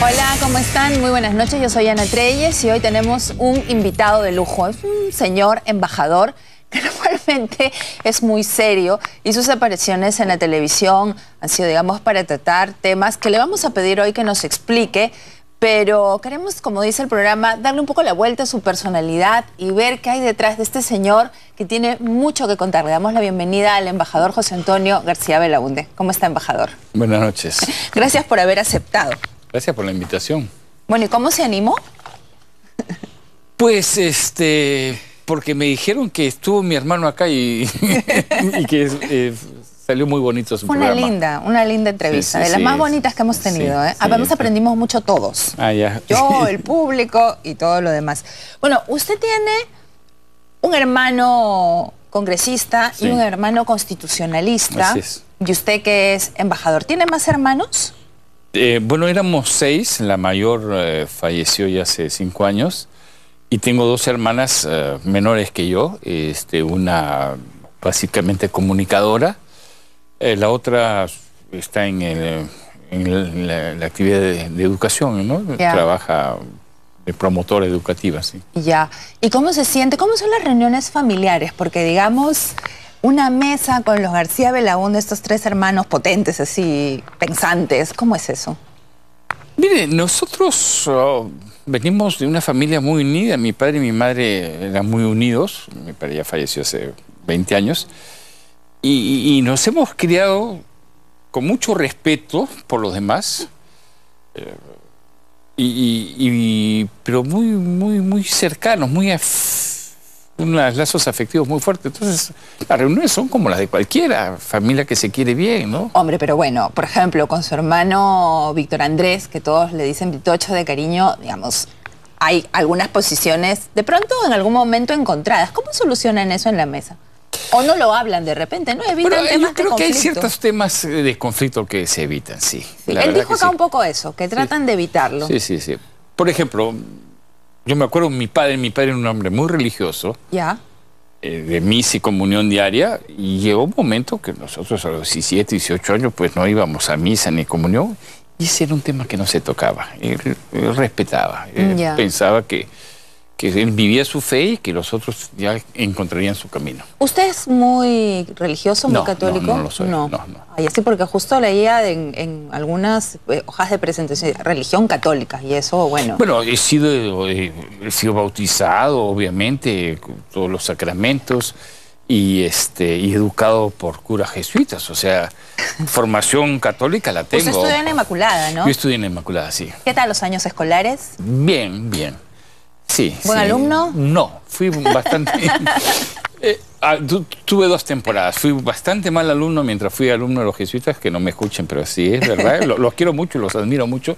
Hola, ¿cómo están? Muy buenas noches, yo soy Ana Treyes y hoy tenemos un invitado de lujo. Es un señor embajador que normalmente es muy serio y sus apariciones en la televisión han sido, digamos, para tratar temas que le vamos a pedir hoy que nos explique, pero queremos, como dice el programa, darle un poco la vuelta a su personalidad y ver qué hay detrás de este señor que tiene mucho que contar. Le damos la bienvenida al embajador José Antonio García Belaúnde. ¿Cómo está, embajador? Buenas noches. Gracias por haber aceptado. Gracias por la invitación. Bueno, ¿y cómo se animó? Pues, porque me dijeron que estuvo mi hermano acá y que salió muy bonito su programa. Una linda entrevista, de las más bonitas que hemos tenido. Además aprendimos mucho todos. Ah, ya. Yo, el público y todo lo demás. Bueno, usted tiene un hermano congresista y un hermano constitucionalista. Así es. Y usted que es embajador. ¿Tiene más hermanos? Bueno, éramos 6, la mayor falleció ya hace 5 años y tengo 2 hermanas menores que yo, una básicamente comunicadora, la otra está en la actividad de educación, ¿no? Trabaja de promotora educativa, sí. Ya. ¿Y cómo se siente? ¿Cómo son las reuniones familiares? Porque, digamos, una mesa con los García Belaúnde, estos 3 hermanos potentes, así, pensantes. ¿Cómo es eso? Mire, nosotros venimos de una familia muy unida. Mi padre y mi madre eran muy unidos. Mi padre ya falleció hace 20 años. Y nos hemos criado con mucho respeto por los demás. Pero muy cercanos, unos lazos afectivos muy fuertes. Entonces, las reuniones son como las de cualquiera familia que se quiere bien, ¿no? Hombre, pero bueno, por ejemplo, con su hermano Víctor Andrés, que todos le dicen Vitocho de cariño, digamos, hay algunas posiciones, de pronto en algún momento encontradas. ¿Cómo solucionan eso en la mesa? ¿O no lo hablan de repente? ¿No evitan temas de conflicto? Yo creo que hay ciertos temas de conflicto que se evitan, sí. Él dijo acá un poco eso, que tratan de evitarlo. Sí. Por ejemplo, yo me acuerdo, mi padre era un hombre muy religioso. Ya. De misa y comunión diaria, y llegó un momento que nosotros a los 17, 18 años pues no íbamos a misa ni comunión, y ese era un tema que no se tocaba. Él respetaba, pensaba que él vivía su fe y que los otros ya encontrarían su camino. ¿Usted es muy religioso, muy católico? No lo soy. No. Ay, así porque justo leía en algunas hojas de presentación, religión católica, y eso, bueno. Bueno, he sido bautizado, obviamente, con todos los sacramentos, y educado por curas jesuitas, o sea, formación católica la tengo. Usted estudió en la Inmaculada, ¿no? Yo estudié en la Inmaculada, sí. ¿Qué tal los años escolares? Bien. Sí. ¿Buen alumno? No, fui bastante... tuve 2 temporadas. Fui bastante mal alumno mientras fui alumno de los jesuitas, que no me escuchen, pero sí es verdad. Los quiero mucho, los admiro mucho.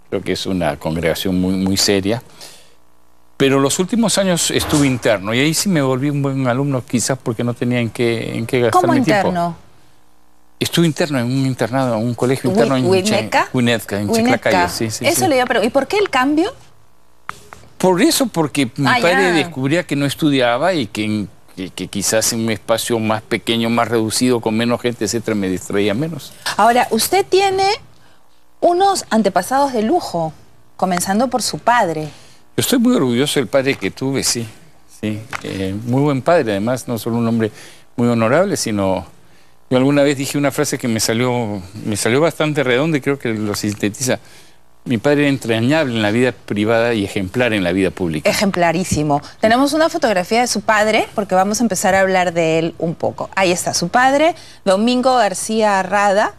Creo que es una congregación muy seria. Pero los últimos años estuve interno y ahí sí me volví un buen alumno, quizás porque no tenía en qué gastar mi tiempo. ¿Cómo interno? Estuve interno en un internado, en un colegio interno en Huineca, en Chaclacayo. Sí. Eso le iba a preguntar. ¿Y por qué el cambio? Por eso, porque mi padre descubría que no estudiaba y que quizás en un espacio más pequeño, más reducido, con menos gente, etcétera, me distraía menos. Ahora, usted tiene unos antepasados de lujo, comenzando por su padre. Yo estoy muy orgulloso del padre que tuve, sí. Muy buen padre, además, no solo un hombre muy honorable, sino... Yo alguna vez dije una frase que me salió bastante redonda y creo que lo sintetiza. Mi padre era entrañable en la vida privada y ejemplar en la vida pública. Ejemplarísimo. Tenemos una fotografía de su padre, porque vamos a empezar a hablar de él un poco. Ahí está su padre, Domingo García Rada.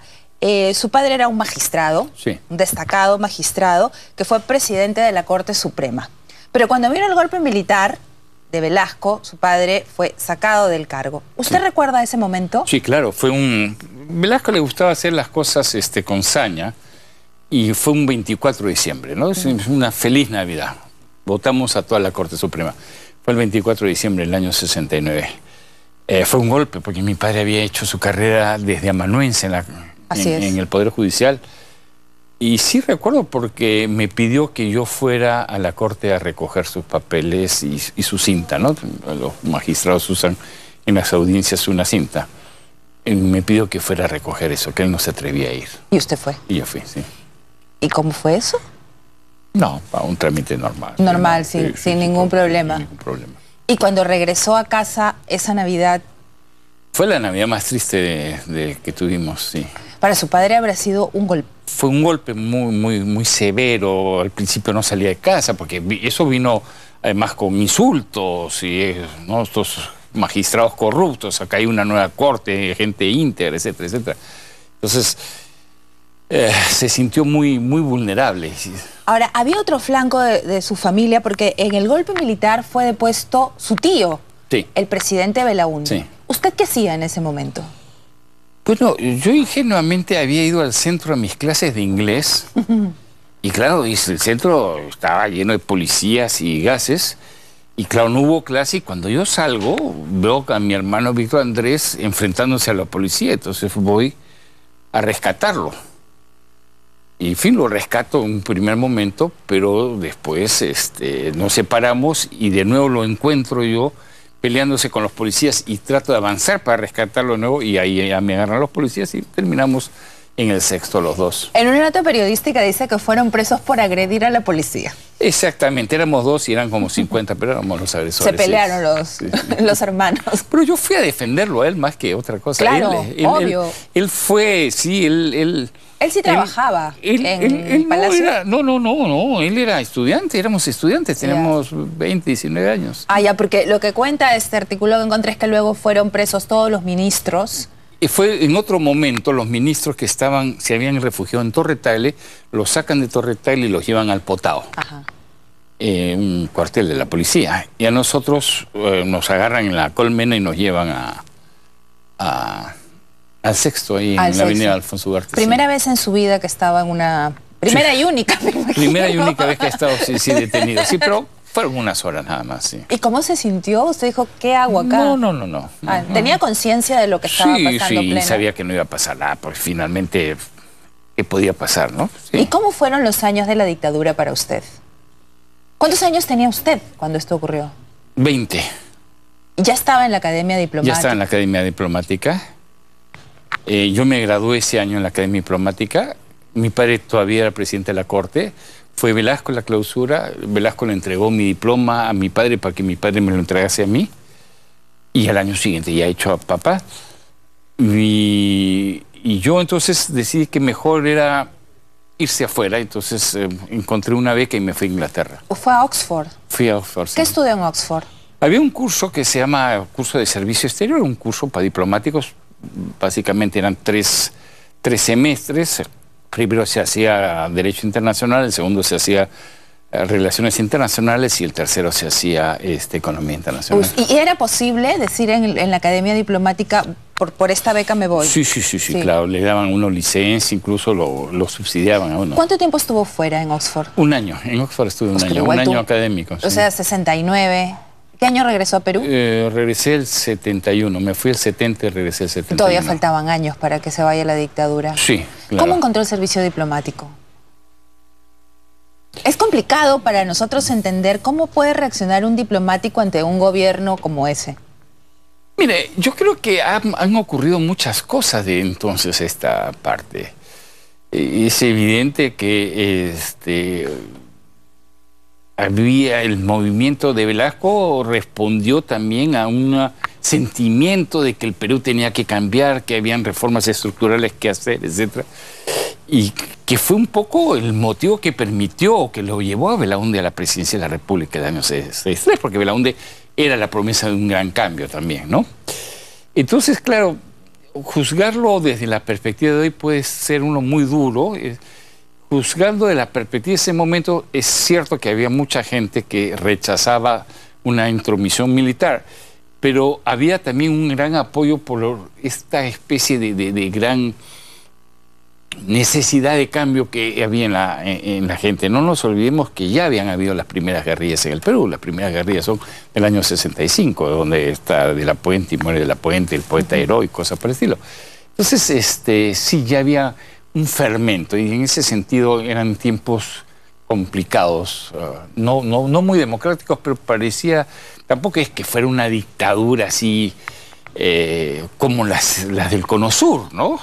Su padre era un magistrado, un destacado magistrado, que fue presidente de la Corte Suprema. Pero cuando vino el golpe militar de Velasco, su padre fue sacado del cargo. ¿Usted recuerda ese momento? Sí, claro. Velasco le gustaba hacer las cosas con saña. Y fue un 24 de diciembre, ¿no? Es una feliz Navidad. Votamos a toda la Corte Suprema. Fue el 24 de diciembre del año 69. Fue un golpe, porque mi padre había hecho su carrera desde amanuense en el Poder Judicial. Y sí recuerdo porque me pidió que yo fuera a la Corte a recoger sus papeles y su cinta, ¿no? Los magistrados usan en las audiencias una cinta. Y me pidió que fuera a recoger eso, que él no se atrevía a ir. ¿Y usted fue? Y yo fui, sí. ¿Y cómo fue eso? No, para un trámite normal. Normal, sin ningún problema. Sin ningún problema. Y cuando regresó a casa esa Navidad... Fue la Navidad más triste que tuvimos, sí. Para su padre habrá sido un golpe. Fue un golpe muy severo. Al principio no salía de casa, porque eso vino además con insultos y, ¿no?, estos magistrados corruptos. Acá hay una nueva corte, gente íntegra, etcétera, etcétera. Entonces, se sintió muy vulnerable. Ahora, había otro flanco de su familia, porque en el golpe militar fue depuesto su tío, sí, el presidente Belaúnde. Sí. ¿Usted qué hacía en ese momento? Bueno, yo ingenuamente había ido al centro a mis clases de inglés. Y claro, el centro estaba lleno de policías y gases. Y claro, no hubo clase. Y cuando yo salgo, veo a mi hermano Víctor Andrés enfrentándose a la policía. Entonces voy a rescatarlo. Y en fin, lo rescato en un primer momento, pero después nos separamos y de nuevo lo encuentro yo peleándose con los policías y trato de avanzar para rescatarlo de nuevo y ahí ya me agarran los policías y terminamos en el sexto los dos. En una nota periodística dice que fueron presos por agredir a la policía. Exactamente, éramos dos y eran como 50, pero éramos los agresores. Se pelearon los hermanos. Pero yo fui a defenderlo a él más que otra cosa. Claro, obvio. Él fue, sí, Él sí trabajaba en el Palacio. No, él era estudiante, éramos estudiantes, teníamos 20, 19 años. Ah, ya, porque lo que cuenta este artículo que encontré es que luego fueron presos todos los ministros. Y fue en otro momento los ministros que se habían refugiado en Torre Tagle, los sacan de Torre Tagle y los llevan al Potao, un cuartel de la policía. Y a nosotros nos agarran en la Colmena y nos llevan al sexto, ahí en la avenida Alfonso Ugarte. Primera vez en su vida que estaba en una... Primera y única, me imagino. Primera y única vez que ha estado sí, detenido. Sí, pero fueron unas horas nada más, sí. ¿Y cómo se sintió? Usted dijo, ¿qué hago acá? No. ¿Tenía conciencia de lo que estaba pasando pleno? Sí, sabía que no iba a pasar nada, porque finalmente, ¿qué podía pasar, no? Sí. ¿Y cómo fueron los años de la dictadura para usted? ¿Cuántos años tenía usted cuando esto ocurrió? 20. ¿Ya estaba en la Academia Diplomática? Ya estaba en la Academia Diplomática. Yo me gradué ese año en la Academia Diplomática. Mi padre todavía era presidente de la Corte. Fue Velasco la clausura. Velasco le entregó mi diploma a mi padre para que mi padre me lo entregase a mí. Y al año siguiente ya hecho a papá. Y yo entonces decidí que mejor era irse afuera. Entonces encontré una beca y me fui a Inglaterra. ¿Fue a Oxford? Fui a Oxford, sí. ¿Qué estudió en Oxford? Había un curso que se llama curso de servicio exterior, un curso para diplomáticos. Básicamente eran tres semestres. Primero se hacía Derecho Internacional, el segundo se hacía Relaciones Internacionales y el tercero se hacía Economía Internacional. ¿Y era posible decir en la Academia Diplomática, por esta beca me voy? Sí, claro. Le daban uno licencia, incluso lo subsidiaban a uno. ¿Cuánto tiempo estuvo fuera en Oxford? Un año. En Oxford estuve un año académico. O sea, 69... ¿Qué año regresó a Perú? Regresé el 71, me fui el 70 y regresé el 71. Todavía faltaban años para que se vaya la dictadura. Sí, claro. ¿Cómo encontró el servicio diplomático? Es complicado para nosotros entender cómo puede reaccionar un diplomático ante un gobierno como ese. Mire, yo creo que han ocurrido muchas cosas de entonces esta parte. Es evidente que había el movimiento de Velasco, respondió también a un sentimiento de que el Perú tenía que cambiar, que habían reformas estructurales que hacer, etc. Y que fue un poco el motivo que permitió, que lo llevó a Belaúnde a la presidencia de la República del año 63, porque Belaúnde era la promesa de un gran cambio también, ¿no? Entonces, claro, juzgarlo desde la perspectiva de hoy puede ser uno muy duro. Juzgando de la perspectiva de ese momento, es cierto que había mucha gente que rechazaba una intromisión militar, pero había también un gran apoyo por esta especie de gran necesidad de cambio que había en la gente. No nos olvidemos que ya habían habido las primeras guerrillas en el Perú. Las primeras guerrillas son del año 65, donde está De la Puente y muere De la Puente, el poeta heroico, cosas por el estilo. Entonces, sí, ya había un fermento, y en ese sentido eran tiempos complicados, no muy democráticos, pero parecía, tampoco es que fuera una dictadura así como las del Cono Sur, ¿no?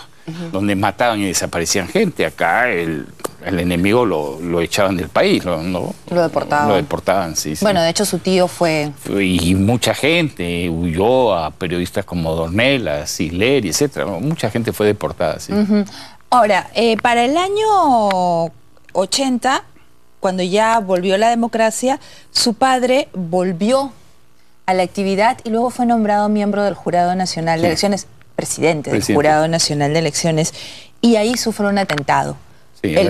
Donde mataban y desaparecían gente. Acá el enemigo lo echaban del país, Lo deportaban. Lo deportaban, sí. Bueno, de hecho su tío fue... Y mucha gente huyó, a periodistas como Dornelas, Sileri, etcétera. Mucha gente fue deportada, sí. Ahora, para el año 80, cuando ya volvió la democracia, su padre volvió a la actividad y luego fue nombrado miembro del Jurado Nacional de Elecciones, presidente del Jurado Nacional de Elecciones, y ahí sufre un atentado. Sí, el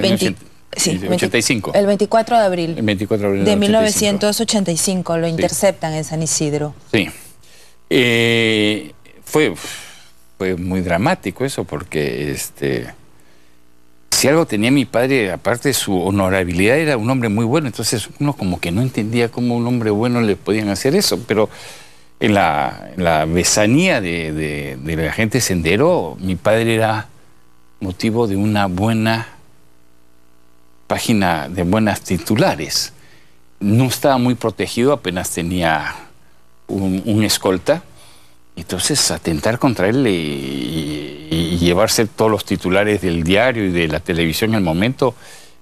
85. El 24 de abril. El 24 de abril de 1985 lo interceptan en San Isidro. Sí. Fue muy dramático eso, porque si algo tenía mi padre, aparte de su honorabilidad, era un hombre muy bueno. Entonces uno como que no entendía cómo a un hombre bueno le podían hacer eso. Pero en la besanía de la gente Sendero, mi padre era motivo de una buena página, de buenas titulares. No estaba muy protegido, apenas tenía un escolta. Entonces atentar contra él y llevarse todos los titulares del diario y de la televisión en el momento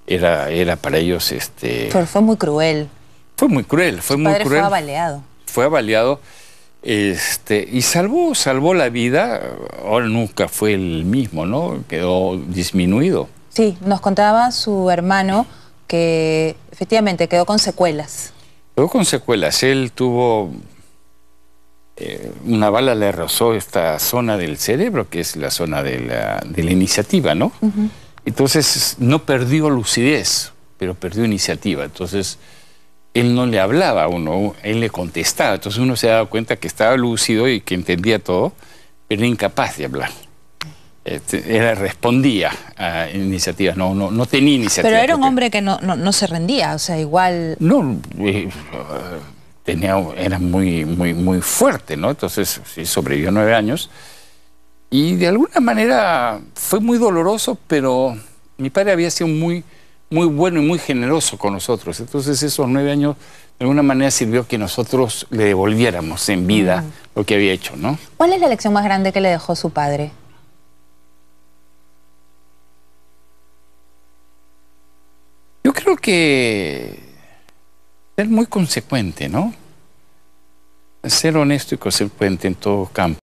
era para ellos... Pero fue muy cruel. Fue muy cruel, fue muy cruel. Fue avaliado. Fue avaliado y salvó la vida. Ahora nunca fue el mismo, ¿no? Quedó disminuido. Sí, nos contaba su hermano que efectivamente quedó con secuelas. Quedó con secuelas. Él tuvo... una bala le rozó esta zona del cerebro, que es la zona de la iniciativa, ¿no? Entonces no perdió lucidez, pero perdió iniciativa. Entonces él no le hablaba a uno, él le contestaba. Entonces uno se daba cuenta que estaba lúcido y que entendía todo, pero era incapaz de hablar. Respondía a iniciativas, no tenía iniciativa. Pero era un hombre que no se rendía, o sea, igual... No, era muy fuerte, ¿no? Entonces sí, sobrevivió 9 años. Y de alguna manera fue muy doloroso, pero mi padre había sido muy bueno y muy generoso con nosotros. Entonces esos 9 años de alguna manera sirvió que nosotros le devolviéramos en vida lo que había hecho, ¿no? ¿Cuál es la lección más grande que le dejó su padre? Yo creo que ser muy consecuente, ¿no? Ser honesto y consecuente en todo campo.